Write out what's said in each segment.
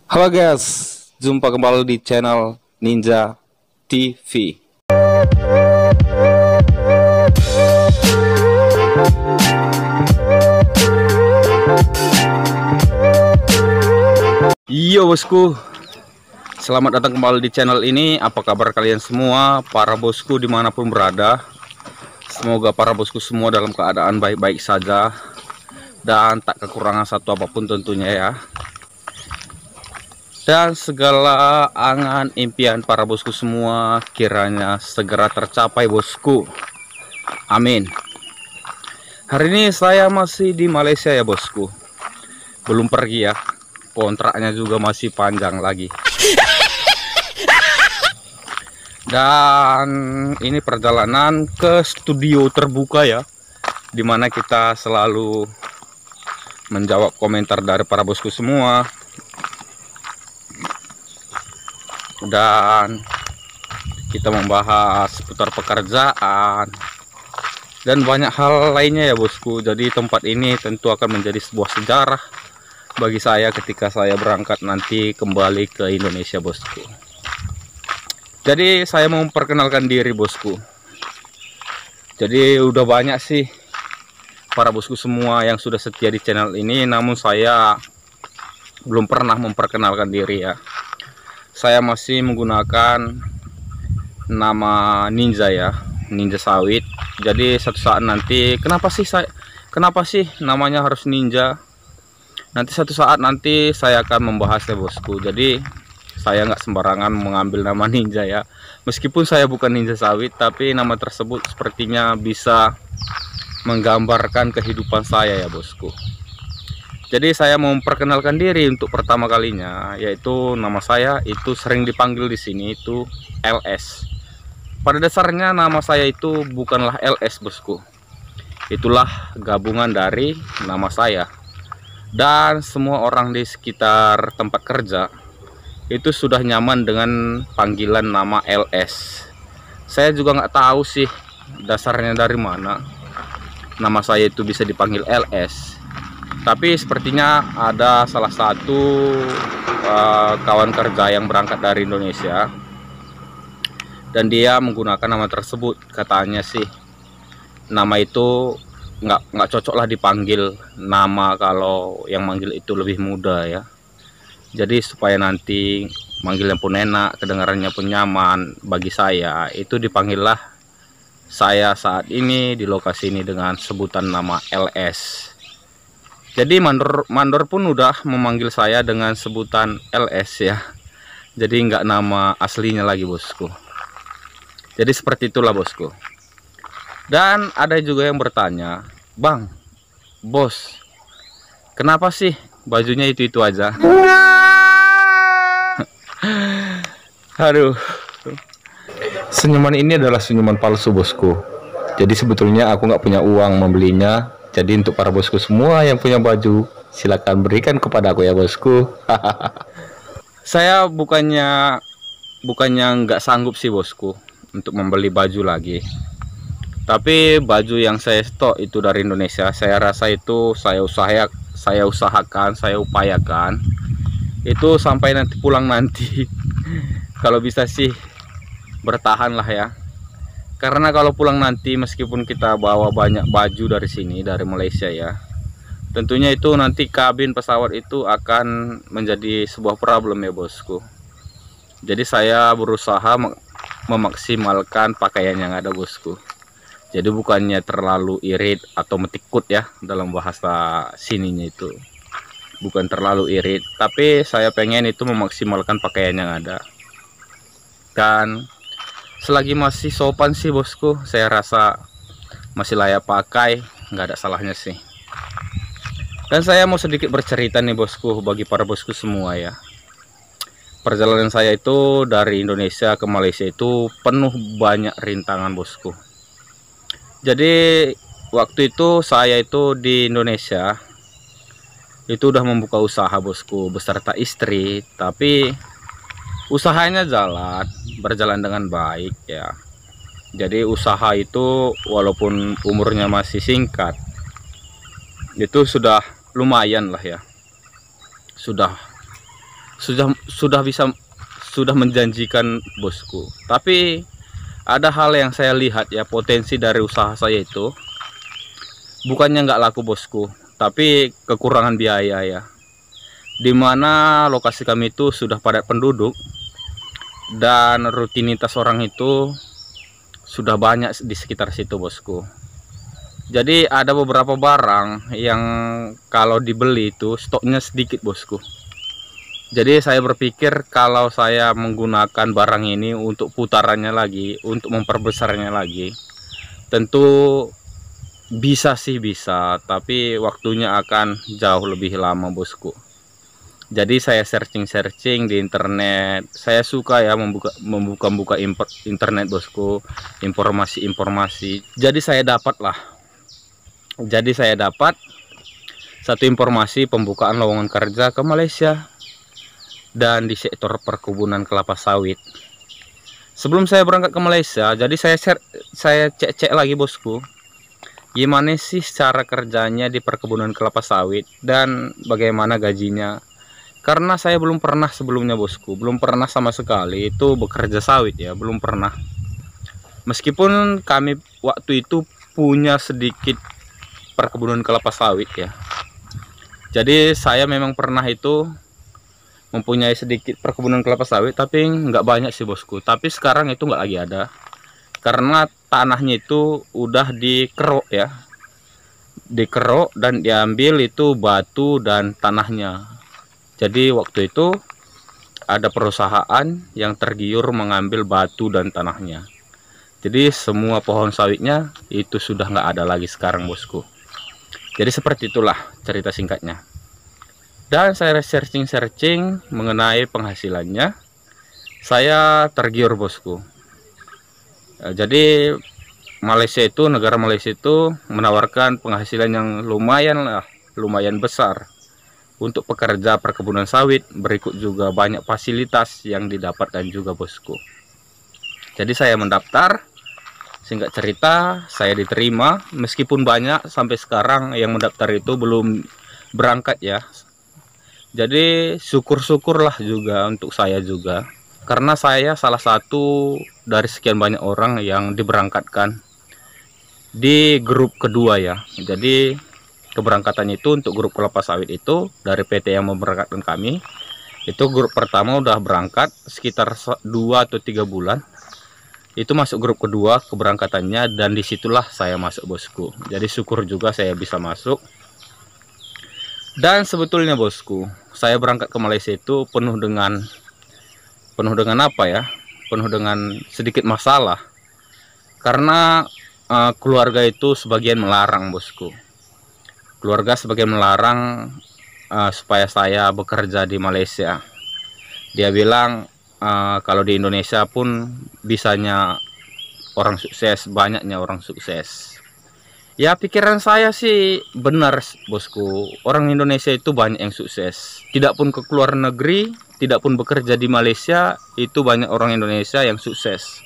Halo guys, jumpa kembali di channel Ninja TV. Yo bosku, selamat datang kembali di channel ini. Apa kabar kalian semua, para bosku dimanapun berada? Semoga para bosku semua dalam keadaan baik-baik saja dan tak kekurangan satu apapun tentunya ya. Dan segala angan impian para bosku semua kiranya segera tercapai bosku. Amin. Hari ini saya masih di Malaysia ya bosku. Belum pergi ya. Kontraknya juga masih panjang lagi. Dan ini perjalanan ke studio terbuka ya, dimana kita selalu menjawab komentar dari para bosku semua. Dan kita membahas seputar pekerjaan dan banyak hal lainnya ya bosku. Jadi tempat ini tentu akan menjadi sebuah sejarah bagi saya ketika saya berangkat nanti kembali ke Indonesia bosku. Jadi saya mau memperkenalkan diri bosku. Jadi udah banyak sih para bosku semua yang sudah setia di channel ini, namun saya belum pernah memperkenalkan diri ya. Saya masih menggunakan nama Ninja ya, Ninja Sawit. Jadi satu saat nanti, kenapa sih namanya harus Ninja? Nanti satu saat nanti saya akan membahasnya bosku. Jadi saya nggak sembarangan mengambil nama Ninja ya. Meskipun saya bukan Ninja Sawit, tapi nama tersebut sepertinya bisa menggambarkan kehidupan saya ya bosku. Jadi saya mau memperkenalkan diri untuk pertama kalinya, yaitu nama saya itu sering dipanggil di sini itu LS. Pada dasarnya nama saya itu bukanlah LS bosku. Itulah gabungan dari nama saya. Dan semua orang di sekitar tempat kerja itu sudah nyaman dengan panggilan nama LS. Saya juga nggak tahu sih dasarnya dari mana nama saya itu bisa dipanggil LS. Tapi sepertinya ada salah satu kawan kerja yang berangkat dari Indonesia dan dia menggunakan nama tersebut. Katanya sih nama itu nggak cocok lah dipanggil nama kalau yang manggil itu lebih muda ya. Jadi supaya nanti manggilnya pun enak, kedengarannya pun nyaman bagi saya, itu dipanggillah saya saat ini di lokasi ini dengan sebutan nama LS. Jadi mandor pun udah memanggil saya dengan sebutan LS ya. Jadi nggak nama aslinya lagi bosku. Jadi seperti itulah bosku. Dan ada juga yang bertanya, "Bang, bos, kenapa sih bajunya itu aja?" Aduh. Senyuman ini adalah senyuman palsu bosku. Jadi sebetulnya aku nggak punya uang membelinya. Jadi untuk para bosku semua yang punya baju, silakan berikan kepada aku ya bosku. Saya bukannya nggak sanggup sih bosku untuk membeli baju lagi. Tapi baju yang saya stok itu dari Indonesia, saya rasa itu saya usahakan, saya upayakan itu sampai nanti pulang nanti. Kalau bisa sih bertahan lah ya. Karena kalau pulang nanti meskipun kita bawa banyak baju dari sini, dari Malaysia ya, tentunya itu nanti kabin pesawat itu akan menjadi sebuah problem ya bosku. Jadi saya berusaha memaksimalkan pakaian yang ada bosku. Jadi bukannya terlalu irit atau metikut ya dalam bahasa sininya itu. Bukan terlalu irit, tapi saya pengen itu memaksimalkan pakaian yang ada. Dan selagi masih sopan sih bosku, saya rasa masih layak pakai, nggak ada salahnya sih. Dan saya mau sedikit bercerita nih bosku bagi para bosku semua ya. Perjalanan saya itu dari Indonesia ke Malaysia itu penuh banyak rintangan bosku. Jadi waktu itu saya itu di Indonesia itu udah membuka usaha bosku beserta istri, tapi usahanya berjalan dengan baik ya. Jadi usaha itu walaupun umurnya masih singkat, itu sudah lumayan lah ya, sudah sudah menjanjikan bosku. Tapi ada hal yang saya lihat ya, potensi dari usaha saya itu bukannya nggak laku bosku, tapi kekurangan biaya ya. Dimana lokasi kami itu sudah padat penduduk dan rutinitas orang itu sudah banyak di sekitar situ bosku. Jadi ada beberapa barang yang kalau dibeli itu stoknya sedikit bosku. Jadi saya berpikir kalau saya menggunakan barang ini untuk putarannya lagi, untuk memperbesarnya lagi, tentu bisa sih bisa, tapi waktunya akan jauh lebih lama bosku. Jadi saya searching di internet. Saya suka ya membuka internet bosku, informasi. Jadi saya dapat satu informasi pembukaan lowongan kerja ke Malaysia dan di sektor perkebunan kelapa sawit. Sebelum saya berangkat ke Malaysia, jadi saya cek lagi bosku, gimana sih cara kerjanya di perkebunan kelapa sawit dan bagaimana gajinya. Karena saya belum pernah sebelumnya bosku, belum pernah sama sekali itu bekerja sawit ya, belum pernah. Meskipun kami waktu itu punya sedikit perkebunan kelapa sawit ya. Jadi saya memang pernah itu mempunyai sedikit perkebunan kelapa sawit, tapi nggak banyak sih bosku. Tapi sekarang itu nggak lagi ada, karena tanahnya itu udah dikeruk ya, dikeruk dan diambil itu batu dan tanahnya. Jadi waktu itu ada perusahaan yang tergiur mengambil batu dan tanahnya. Jadi semua pohon sawitnya itu sudah nggak ada lagi sekarang bosku. Jadi seperti itulah cerita singkatnya. Dan saya searching mengenai penghasilannya, saya tergiur bosku. Jadi negara Malaysia itu menawarkan penghasilan yang lumayan besar untuk pekerja perkebunan sawit. Berikut juga banyak fasilitas yang didapatkan juga bosku. Jadi saya mendaftar, singkat cerita saya diterima, meskipun banyak sampai sekarang yang mendaftar itu belum berangkat ya. Jadi syukur-syukurlah juga untuk saya juga, karena saya salah satu dari sekian banyak orang yang diberangkatkan di grup kedua ya. Jadi keberangkatan itu untuk grup kelapa sawit itu dari PT yang memberangkatkan kami. Itu grup pertama udah berangkat sekitar 2 atau 3 bulan. Itu masuk grup kedua keberangkatannya, dan disitulah saya masuk bosku. Jadi syukur juga saya bisa masuk. Dan sebetulnya bosku, saya berangkat ke Malaysia itu penuh dengan apa ya? Penuh dengan sedikit masalah. Karena keluarga itu sebagian melarang bosku. Keluarga sebagian melarang supaya saya bekerja di Malaysia. Dia bilang kalau di Indonesia pun bisanya orang sukses, banyaknya orang sukses. Ya pikiran saya sih benar bosku, orang Indonesia itu banyak yang sukses. Tidak pun ke luar negeri, tidak pun bekerja di Malaysia, itu banyak orang Indonesia yang sukses.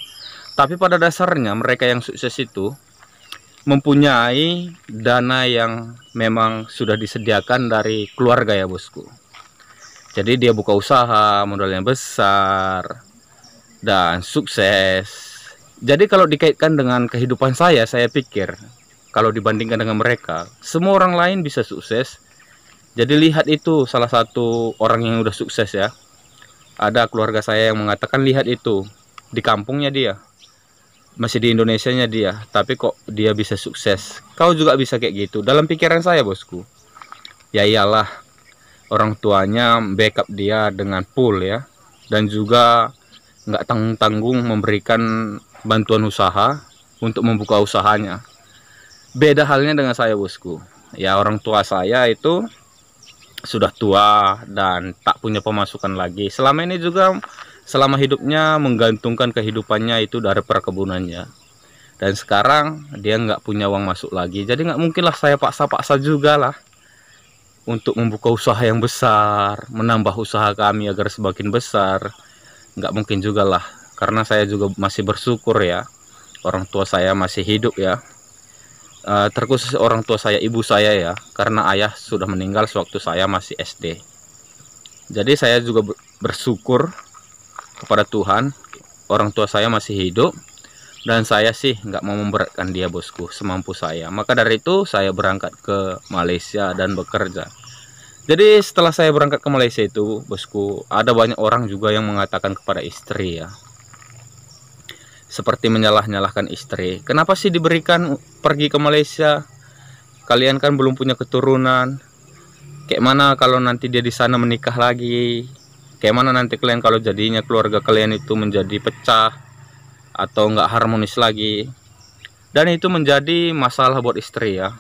Tapi pada dasarnya mereka yang sukses itu mempunyai dana yang memang sudah disediakan dari keluarga ya bosku. Jadi dia buka usaha, modalnya besar dan sukses. Jadi kalau dikaitkan dengan kehidupan saya pikir kalau dibandingkan dengan mereka, semua orang lain bisa sukses. Jadi lihat itu salah satu orang yang udah sukses ya. Ada keluarga saya yang mengatakan lihat itu di kampungnya dia, masih di Indonesianya dia, tapi kok dia bisa sukses. Kau juga bisa kayak gitu. Dalam pikiran saya bosku, ya iyalah, orang tuanya backup dia dengan full ya, dan juga nggak tanggung-tanggung memberikan bantuan usaha untuk membuka usahanya. Beda halnya dengan saya bosku. Ya orang tua saya itu sudah tua dan tak punya pemasukan lagi. Selama ini juga selama hidupnya menggantungkan kehidupannya itu dari perkebunannya. Dan sekarang dia nggak punya uang masuk lagi. Jadi nggak mungkin lah saya paksa-paksa juga lah untuk membuka usaha yang besar, menambah usaha kami agar semakin besar. Nggak mungkin juga lah. Karena saya juga masih bersyukur ya, orang tua saya masih hidup ya. Terkhusus orang tua saya, ibu saya ya, karena ayah sudah meninggal sewaktu saya masih SD. Jadi saya juga bersyukur kepada Tuhan, orang tua saya masih hidup, dan saya sih nggak mau memberatkan dia bosku, semampu saya. Maka dari itu saya berangkat ke Malaysia dan bekerja. Jadi setelah saya berangkat ke Malaysia itu bosku, ada banyak orang juga yang mengatakan kepada istri ya, seperti menyalah-nyalahkan istri. Kenapa sih diberikan pergi ke Malaysia? Kalian kan belum punya keturunan. Kayak mana kalau nanti dia di sana menikah lagi? Kayak mana nanti kalian kalau jadinya keluarga kalian itu menjadi pecah atau nggak harmonis lagi? Dan itu menjadi masalah buat istri ya.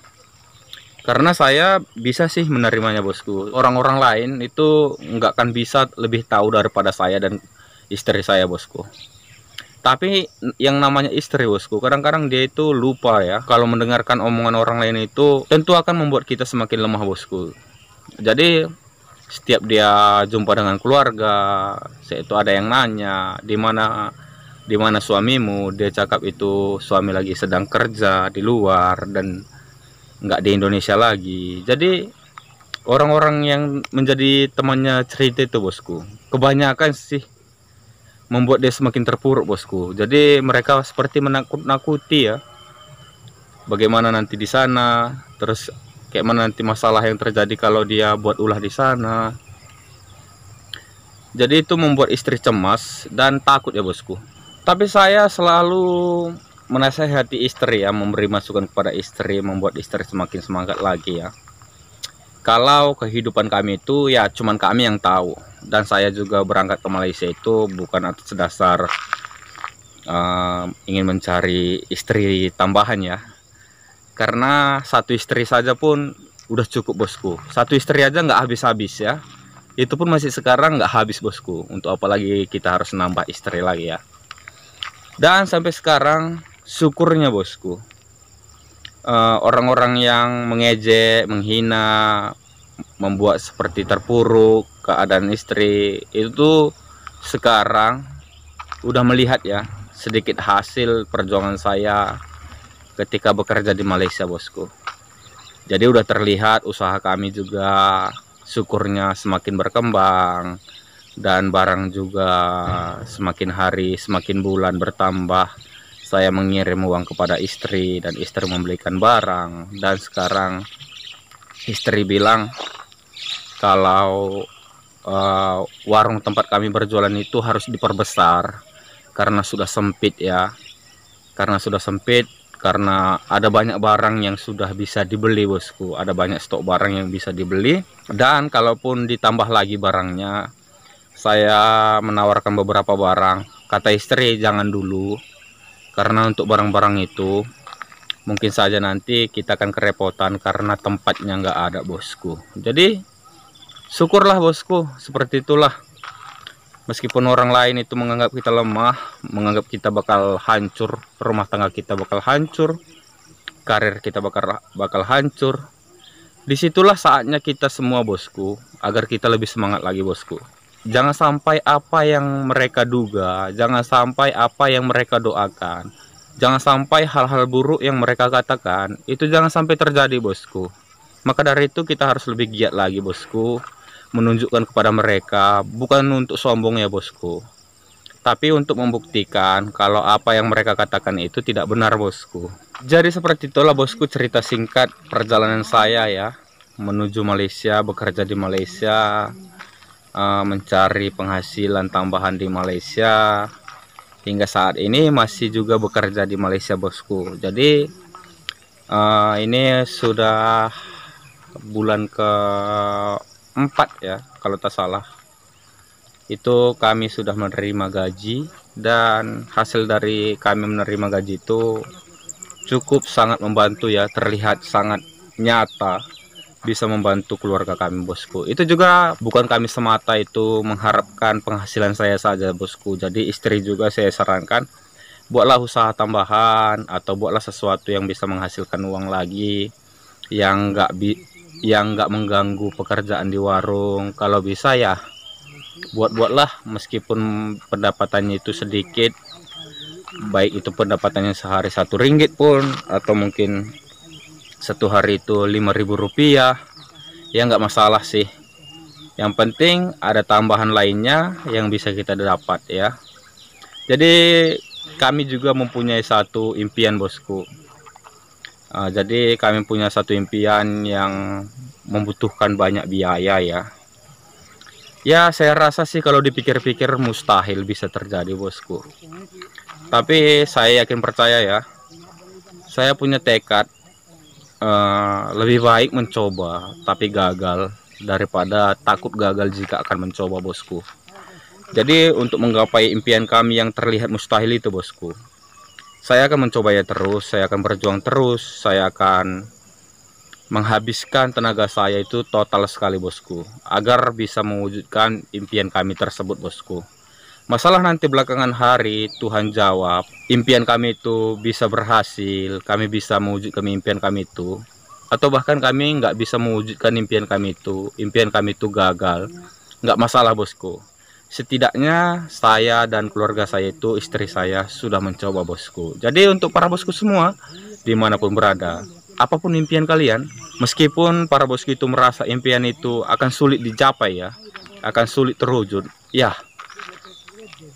Karena saya bisa sih menerimanya bosku. Orang-orang lain itu nggak akan bisa lebih tahu daripada saya dan istri saya bosku. Tapi yang namanya istri bosku, kadang-kadang dia itu lupa ya. Kalau mendengarkan omongan orang lain itu tentu akan membuat kita semakin lemah bosku. Jadi setiap dia jumpa dengan keluarga, itu ada yang nanya, di mana suamimu? Dia cakap itu suami lagi sedang kerja di luar dan nggak di Indonesia lagi. Jadi orang-orang yang menjadi temannya cerita itu bosku, kebanyakan sih membuat dia semakin terpuruk bosku. Jadi mereka seperti menakut-nakuti ya, bagaimana nanti di sana, terus kayak mana nanti masalah yang terjadi kalau dia buat ulah di sana. Jadi itu membuat istri cemas dan takut ya bosku. Tapi saya selalu menasehati istri ya, memberi masukan kepada istri, membuat istri semakin semangat lagi ya. Kalau kehidupan kami itu ya cuman kami yang tahu. Dan saya juga berangkat ke Malaysia itu bukan atas dasar ingin mencari istri tambahan ya. Karena satu istri saja pun udah cukup bosku. Satu istri aja nggak habis-habis ya. Itu pun masih sekarang nggak habis bosku. Untuk apalagi kita harus nambah istri lagi ya. Dan sampai sekarang syukurnya bosku, orang-orang yang mengejek, menghina, membuat seperti terpuruk keadaan istri itu sekarang udah melihat ya sedikit hasil perjuangan saya ketika bekerja di Malaysia bosku. Jadi udah terlihat usaha kami juga syukurnya semakin berkembang, dan barang juga semakin hari semakin bulan bertambah. Saya mengirim uang kepada istri dan istri membelikan barang, dan sekarang istri bilang kalau warung tempat kami berjualan itu harus diperbesar karena sudah sempit ya. Karena sudah sempit, karena ada banyak barang yang sudah bisa dibeli bosku, ada banyak stok barang yang bisa dibeli. Dan kalaupun ditambah lagi barangnya, saya menawarkan beberapa barang. Kata istri jangan dulu, karena untuk barang-barang itu mungkin saja nanti kita akan kerepotan karena tempatnya nggak ada bosku. Jadi syukurlah bosku, seperti itulah. Meskipun orang lain itu menganggap kita lemah, menganggap kita bakal hancur, rumah tangga kita bakal hancur, karir kita bakal hancur. Disitulah saatnya kita semua bosku, agar kita lebih semangat lagi bosku. Jangan sampai apa yang mereka duga, jangan sampai apa yang mereka doakan, jangan sampai hal-hal buruk yang mereka katakan, itu jangan sampai terjadi bosku. Maka dari itu kita harus lebih giat lagi bosku, menunjukkan kepada mereka, bukan untuk sombong ya bosku, tapi untuk membuktikan kalau apa yang mereka katakan itu tidak benar bosku. Jadi seperti itulah bosku cerita singkat perjalanan saya ya, menuju Malaysia, bekerja di Malaysia, mencari penghasilan tambahan di Malaysia. Hingga saat ini masih juga bekerja di Malaysia bosku. Jadi ini sudah bulan ke-4 ya kalau tak salah. Itu kami sudah menerima gaji, dan hasil dari kami menerima gaji itu cukup sangat membantu ya, terlihat sangat nyata bisa membantu keluarga kami bosku. Itu juga bukan kami semata itu mengharapkan penghasilan saya saja bosku. Jadi istri juga saya sarankan, buatlah usaha tambahan atau buatlah sesuatu yang bisa menghasilkan uang lagi, yang nggak mengganggu pekerjaan di warung. Kalau bisa ya buatlah, meskipun pendapatannya itu sedikit, baik itu pendapatannya sehari Rp1 pun, atau mungkin satu hari itu Rp5.000, ya nggak masalah sih. Yang penting ada tambahan lainnya yang bisa kita dapat ya. Jadi kami juga mempunyai satu impian bosku. Jadi kami punya satu impian yang membutuhkan banyak biaya ya. Ya saya rasa sih kalau dipikir-pikir mustahil bisa terjadi bosku. Tapi saya yakin percaya ya. Saya punya tekad lebih baik mencoba tapi gagal daripada takut gagal jika akan mencoba bosku. Jadi untuk menggapai impian kami yang terlihat mustahil itu bosku, saya akan mencobanya terus, saya akan berjuang terus, saya akan menghabiskan tenaga saya itu total sekali bosku, agar bisa mewujudkan impian kami tersebut bosku. Masalah nanti belakangan hari Tuhan jawab, impian kami itu bisa berhasil, kami bisa mewujudkan impian kami itu, atau bahkan kami nggak bisa mewujudkan impian kami itu gagal, nggak masalah bosku. Setidaknya saya dan keluarga saya itu, istri saya sudah mencoba bosku. Jadi untuk para bosku semua dimanapun berada, apapun impian kalian, meskipun para bosku itu merasa impian itu akan sulit dicapai ya, akan sulit terwujud, ya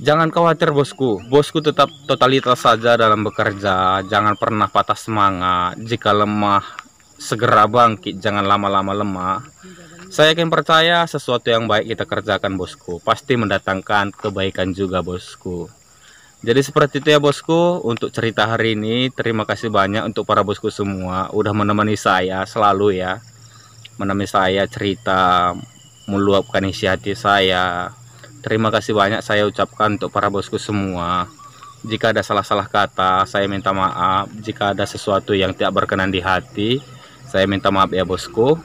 jangan khawatir bosku. Bosku tetap totalitas saja dalam bekerja, jangan pernah patah semangat. Jika lemah segera bangkit, jangan lama-lama lemah. Saya yakin percaya sesuatu yang baik kita kerjakan bosku, pasti mendatangkan kebaikan juga bosku. Jadi seperti itu ya bosku untuk cerita hari ini. Terima kasih banyak untuk para bosku semua udah menemani saya selalu ya, menemani saya cerita, meluapkan isi hati saya. Terima kasih banyak saya ucapkan untuk para bosku semua. Jika ada salah-salah kata, saya minta maaf. Jika ada sesuatu yang tidak berkenan di hati, saya minta maaf ya bosku.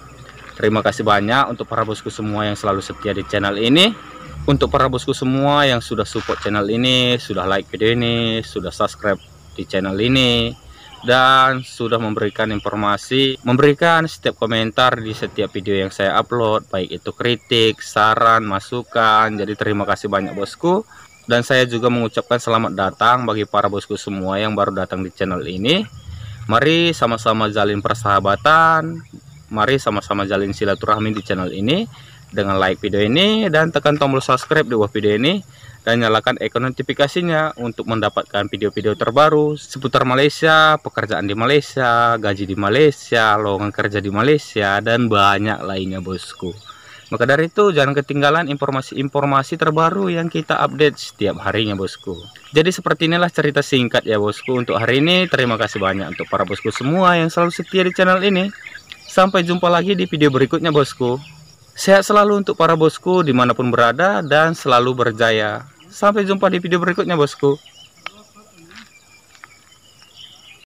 Terima kasih banyak untuk para bosku semua yang selalu setia di channel ini. Untuk para bosku semua yang sudah support channel ini, sudah like video ini, sudah subscribe di channel ini, dan sudah memberikan informasi, memberikan setiap komentar di setiap video yang saya upload, baik itu kritik, saran, masukan. Jadi terima kasih banyak bosku. Dan saya juga mengucapkan selamat datang bagi para bosku semua yang baru datang di channel ini. Mari sama-sama jalin persahabatan, mari sama-sama jalin silaturahmi di channel ini dengan like video ini dan tekan tombol subscribe di bawah video ini dan nyalakan ikon notifikasinya untuk mendapatkan video-video terbaru seputar Malaysia, pekerjaan di Malaysia, gaji di Malaysia, lowongan kerja di Malaysia, dan banyak lainnya bosku. Maka dari itu jangan ketinggalan informasi-informasi terbaru yang kita update setiap harinya bosku. Jadi seperti inilah cerita singkat ya bosku untuk hari ini. Terima kasih banyak untuk para bosku semua yang selalu setia di channel ini. Sampai jumpa lagi di video berikutnya bosku. Sehat selalu untuk para bosku dimanapun berada dan selalu berjaya. Sampai jumpa di video berikutnya bosku.